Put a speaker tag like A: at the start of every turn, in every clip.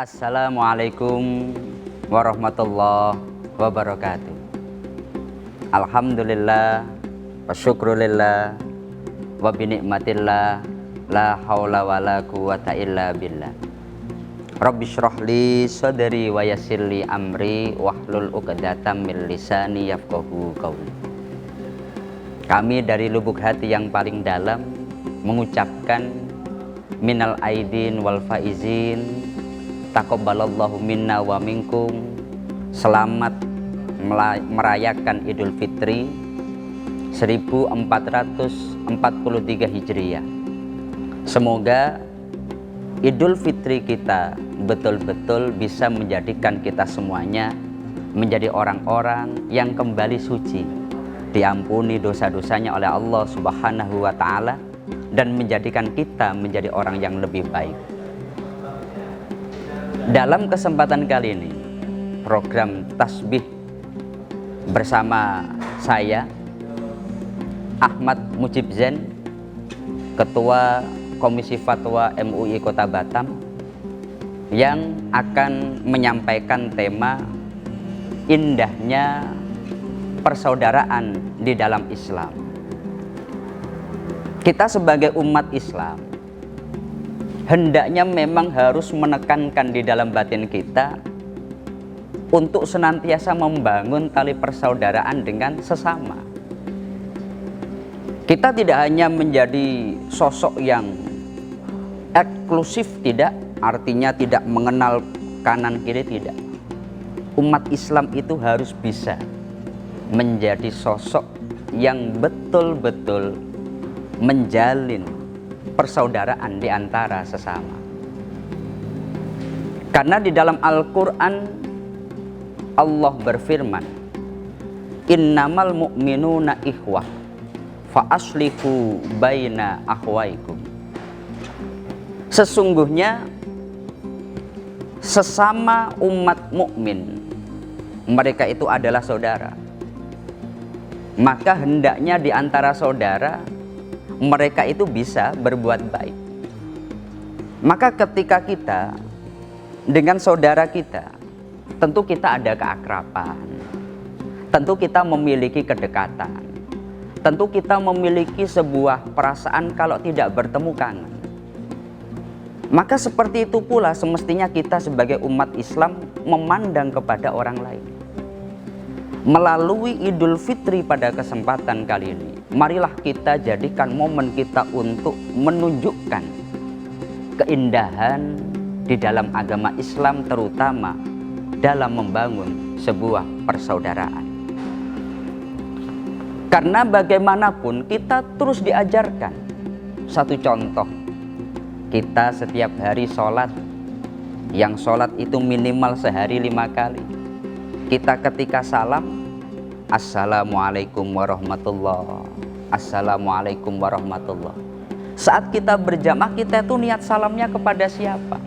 A: Assalamualaikum warahmatullahi wabarakatuh. Alhamdulillah wa syukrulillah wa binikmatillah la haula wa la quwata illa billah. Rabbi syrahli sadri wa yassirli amri wahlul uqdatam min lisani yafqahu qawli. Kami dari lubuk hati yang paling dalam mengucapkan minal aidin wal faizin, taqabbalallahu minna wa minkum. Selamat merayakan Idul Fitri 1443 Hijriah. Semoga Idul Fitri kita betul-betul bisa menjadikan kita semuanya menjadi orang-orang yang kembali suci, diampuni dosa-dosanya oleh Allah Subhanahu wa Ta'ala, dan menjadikan kita menjadi orang yang lebih baik. Dalam kesempatan kali ini, program Tasbih bersama saya Ahmad Mujib Zain, Ketua Komisi Fatwa MUI Kota Batam, yang akan menyampaikan tema indahnya persaudaraan di dalam Islam. Kita sebagai umat Islam hendaknya memang harus menekankan di dalam batin kita untuk senantiasa membangun tali persaudaraan dengan sesama. Kita tidak hanya menjadi sosok yang eksklusif, tidak, artinya tidak mengenal kanan kiri, tidak. Umat Islam itu harus bisa menjadi sosok yang betul-betul menjalin persaudaraan di antara sesama. Karena di dalam Al-Quran Allah berfirman, innamal mu'minuna ikhwah fa aslihu baina akhwaikum. Sesungguhnya sesama umat mukmin mereka itu adalah saudara. Maka hendaknya di antara saudara mereka itu bisa berbuat baik. Maka ketika kita dengan saudara kita, tentu kita ada keakraban, tentu kita memiliki kedekatan, tentu kita memiliki sebuah perasaan kalau tidak bertemu kangen. Maka seperti itu pula semestinya kita sebagai umat Islam memandang kepada orang lain. Melalui Idul Fitri pada kesempatan kali ini, marilah kita jadikan momen kita untuk menunjukkan keindahan di dalam agama Islam, terutama dalam membangun sebuah persaudaraan. Karena bagaimanapun kita terus diajarkan. Satu contoh, kita setiap hari sholat, yang sholat itu minimal sehari 5 kali. Kita ketika salam, Assalamualaikum warahmatullah, Assalamualaikum warahmatullah. Saat kita berjamaah, kita itu niat salamnya kepada siapa?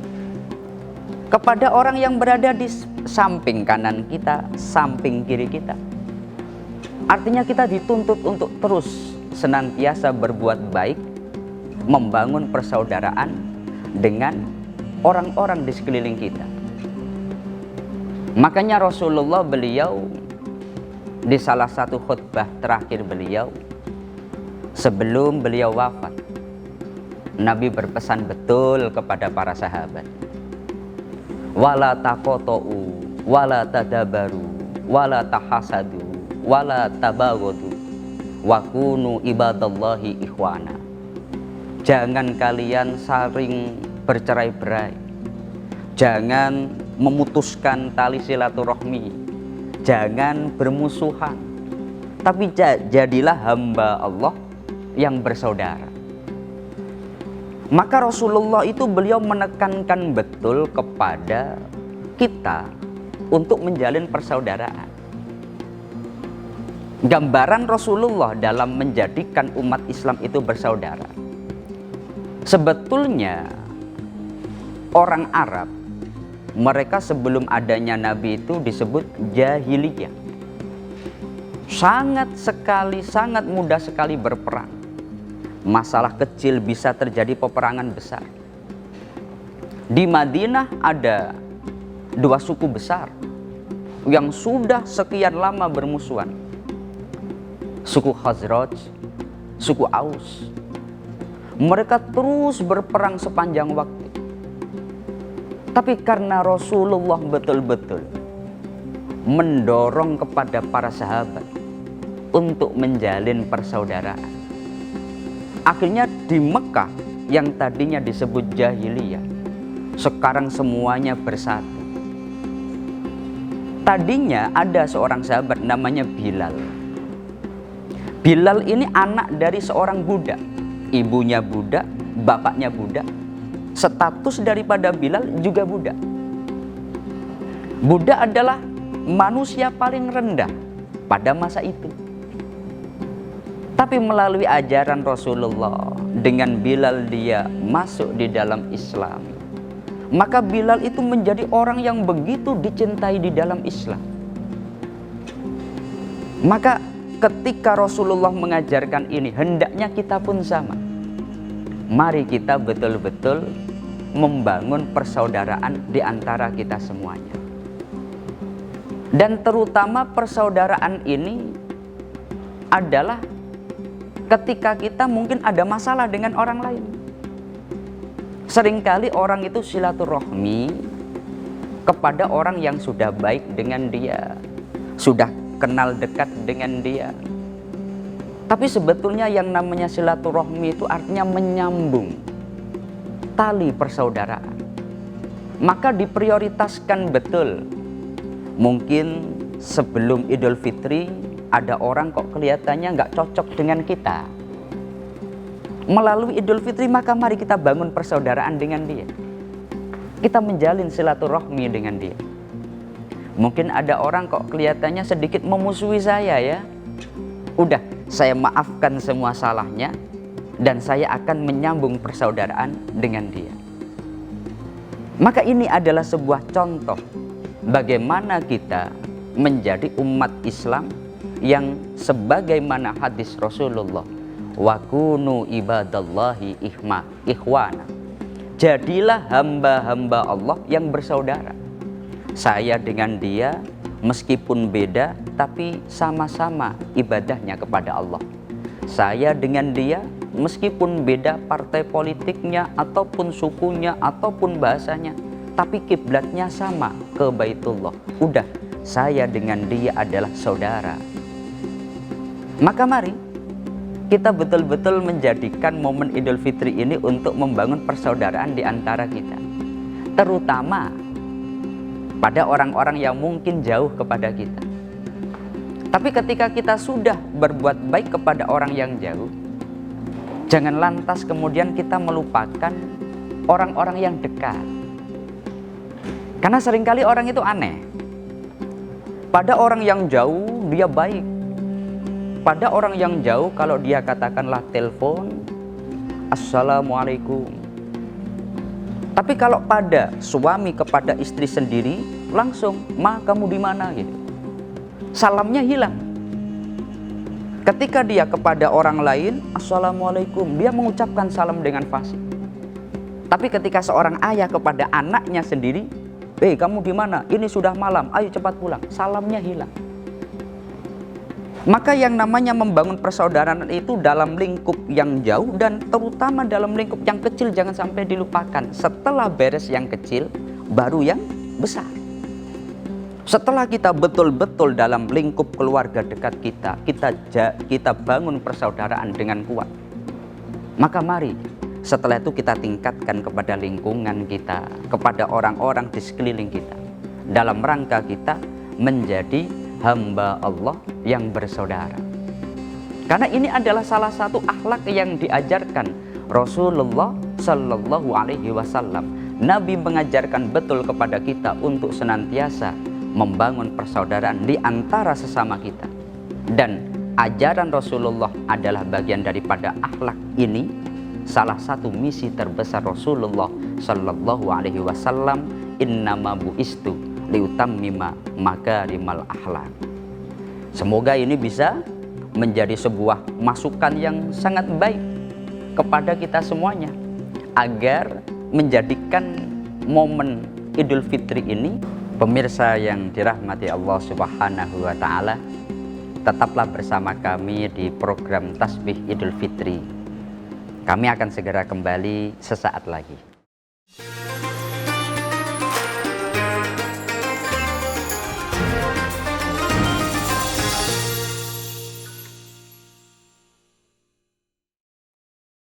A: Kepada orang yang berada di samping kanan kita, samping kiri kita. Artinya kita dituntut untuk terus senantiasa berbuat baik, membangun persaudaraan dengan orang-orang di sekeliling kita. Makanya Rasulullah beliau di salah satu khutbah terakhir beliau sebelum beliau wafat, Nabi berpesan betul kepada para sahabat, wala taqatu wala tadabaru wala tahasadu wala tabaghadu wa kunu ibadallahi ikhwana. Jangan kalian saling bercerai-berai, jangan memutuskan tali silaturahmi, jangan bermusuhan, tapi jadilah hamba Allah yang bersaudara. Maka Rasulullah itu beliau menekankan betul kepada kita untuk menjalin persaudaraan. Gambaran Rasulullah dalam menjadikan umat Islam itu bersaudara. Sebetulnya orang Arab, mereka sebelum adanya Nabi itu disebut jahiliyah. Sangat mudah sekali berperang. Masalah kecil bisa terjadi peperangan besar. Di Madinah ada dua suku besar yang sudah sekian lama bermusuhan. Suku Khazraj, suku Aus. Mereka terus berperang sepanjang waktu. Tapi karena Rasulullah betul-betul mendorong kepada para sahabat untuk menjalin persaudaraan, akhirnya di Mekah yang tadinya disebut jahiliyah, sekarang semuanya bersatu. Tadinya ada seorang sahabat namanya Bilal. Bilal ini anak dari seorang budak. Ibunya budak, bapaknya budak. Status daripada Bilal juga budak. Budak adalah manusia paling rendah pada masa itu. Tapi melalui ajaran Rasulullah, dengan Bilal dia masuk di dalam Islam. Maka Bilal itu menjadi orang yang begitu dicintai di dalam Islam. Maka ketika Rasulullah mengajarkan ini, hendaknya kita pun sama. Mari kita betul-betul membangun persaudaraan di antara kita semuanya. Dan terutama persaudaraan ini adalah ketika kita mungkin ada masalah dengan orang lain. Seringkali orang itu silaturahmi kepada orang yang sudah baik dengan dia, sudah kenal dekat dengan dia. Tapi sebetulnya yang namanya silaturahmi itu artinya menyambung tali persaudaraan. Maka diprioritaskan betul. Mungkin sebelum Idul Fitri ada orang kok kelihatannya nggak cocok dengan kita. Melalui Idul Fitri maka mari kita bangun persaudaraan dengan dia. Kita menjalin silaturahmi dengan dia. Mungkin ada orang kok kelihatannya sedikit memusuhi saya ya. Udah, saya maafkan semua salahnya dan saya akan menyambung persaudaraan dengan dia. Maka ini adalah sebuah contoh bagaimana kita menjadi umat Islam yang sebagaimana hadis Rasulullah, wa kunu ibadallahi ikhwana. Jadilah hamba-hamba Allah yang bersaudara. Saya dengan dia meskipun beda tapi sama-sama ibadahnya kepada Allah. Saya dengan dia meskipun beda partai politiknya ataupun sukunya ataupun bahasanya, tapi kiblatnya sama ke Baitullah. Udah, saya dengan dia adalah saudara. Maka mari kita betul-betul menjadikan momen Idul Fitri ini untuk membangun persaudaraan di antara kita. Terutama pada orang-orang yang mungkin jauh kepada kita. Tapi ketika kita sudah berbuat baik kepada orang yang jauh, jangan lantas kemudian kita melupakan orang-orang yang dekat. Karena seringkali orang itu aneh. Pada orang yang jauh dia baik. Pada orang yang jauh kalau dia katakanlah telepon, Assalamualaikum. Tapi kalau pada suami kepada istri sendiri, langsung, Ma kamu di mana gitu. Salamnya hilang. Ketika dia kepada orang lain, Assalamualaikum, dia mengucapkan salam dengan fasih. Tapi ketika seorang ayah kepada anaknya sendiri, kamu di mana? Ini sudah malam, ayo cepat pulang. Salamnya hilang. Maka yang namanya membangun persaudaraan itu dalam lingkup yang jauh dan terutama dalam lingkup yang kecil jangan sampai dilupakan. Setelah beres yang kecil, baru yang besar. Setelah kita betul-betul dalam lingkup keluarga dekat kita bangun persaudaraan dengan kuat. Maka mari setelah itu kita tingkatkan kepada lingkungan kita, kepada orang-orang di sekeliling kita. Dalam rangka kita menjadi hamba Allah yang bersaudara. Karena ini adalah salah satu akhlak yang diajarkan Rasulullah Sallallahu Alaihi Wasallam. Nabi mengajarkan betul kepada kita untuk senantiasa membangun persaudaraan di antara sesama kita. Dan ajaran Rasulullah adalah bagian daripada akhlak ini. Salah satu misi terbesar Rasulullah Sallallahu Alaihi Wasallam, innama bu'istu liutammima makarimal akhlak. Semoga ini bisa menjadi sebuah masukan yang sangat baik kepada kita semuanya, agar menjadikan momen Idul Fitri ini, pemirsa yang dirahmati Allah Subhanahu wa Ta'ala, tetaplah bersama kami di program Tasbih Idul Fitri. Kami akan segera kembali sesaat lagi.